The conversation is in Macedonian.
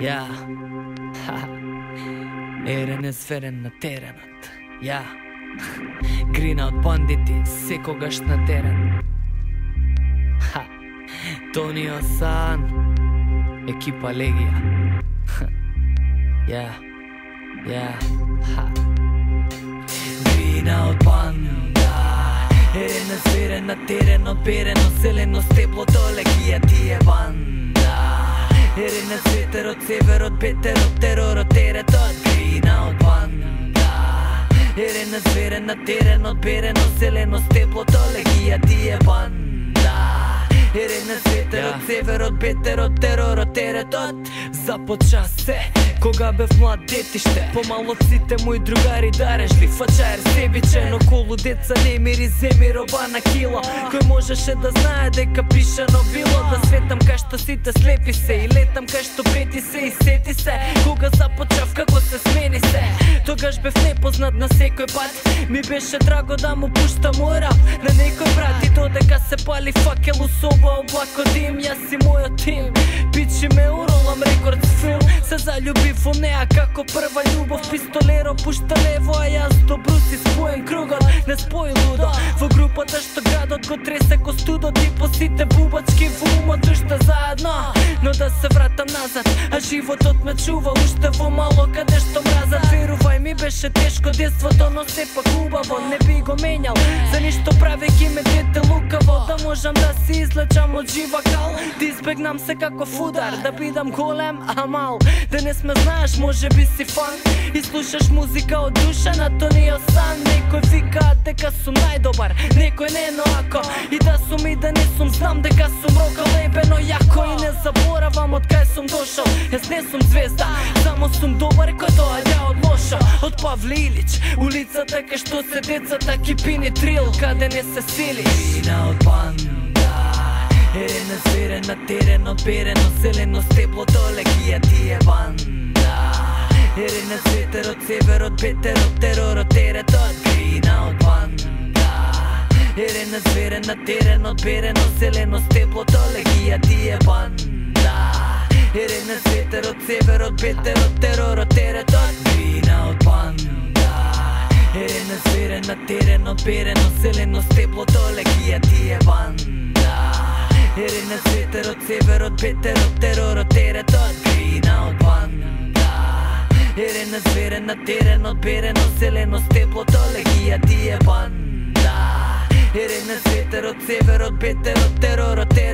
Ja, ерен е сверен на теренот. Ja, грина од бандити секогаш на терен. Тони Осан, екипа Легија. Ja, грина од банда, ерен е сверен на теренот, берено селено стебло до Легија ти е банда. Ерен е светерот, северот, петерот, теророт, теретот, грина од банда. Ерен е сверен на теренот, берено селено стебло до Легија ти е банда. Ерен е светерот, северот, петерот, теророт, теретот. Започна се кога бев млад детиште, помало сите мои другари дарежли, фачаер себичен, околу деца немири земи роба на кило. Кој можеше да знае дека пишано било, да светам кај што сите слепи се и летам кај што пети се и сети се. Кога започнав како се смени се, тогаш бев непознат на секој пат. Ми беше драго да му пуштам мој рап на некој брат, и додека се пали факел у соба облако дим, јас и мојот тим пичи ме уролам рекорд филм. Се заљубив во неа како прва љубов, пистолеро пушта лево, а јас добру си споен кругот, не спои лудо. Во групата што градот го тресе ко студо, ти по сите бубачки во умот уште заедно. Но да се вратам назад, а животот ме чува уште во мало каде што мразат. Верувај ми беше тешко детството, но сепак убаво, не би го менјал за ништо, правејќи ме дете лукаво. Да можам да се излечам од жива кал, да избегнам секаков удар, да бидам голем, а мал. Да не сме знаеш, може би си фан и слушаш музика од душа на Тони Осан. Некој викаат дека сум најдобар, некој не, но ако и да сум и да не сум, знам дека сум рокал ебено јако. И не заборавам од кај сум дошол, јас не сум звезда, само сум добар кој доаѓа од лошо. Од Павле Илич, улицата кај што се децата кипини трил, каде не се сили. Грина од банда, ерен е сверен на теренот, берено селено стебло до Легија ти е банда. Ерен е светерот, северот, петерот, теророт, теретот, грина од банда. Ерен е сверен на теренот, берено селено стебло до Легија ти е банда. Ерен е светерот, северот, петерот, теророт, теретот, грина од банда. Ерен е сверен на теренот, берено селено стебло до Легија ти е банда. Ерен е светерот, северот, петерот, теророт, теретот, грина од банда. Ерен е сверен на теренот, берено селено стебло до Легија ти е банда. Ерен е светерот, северот, петерот, теророт, теретот.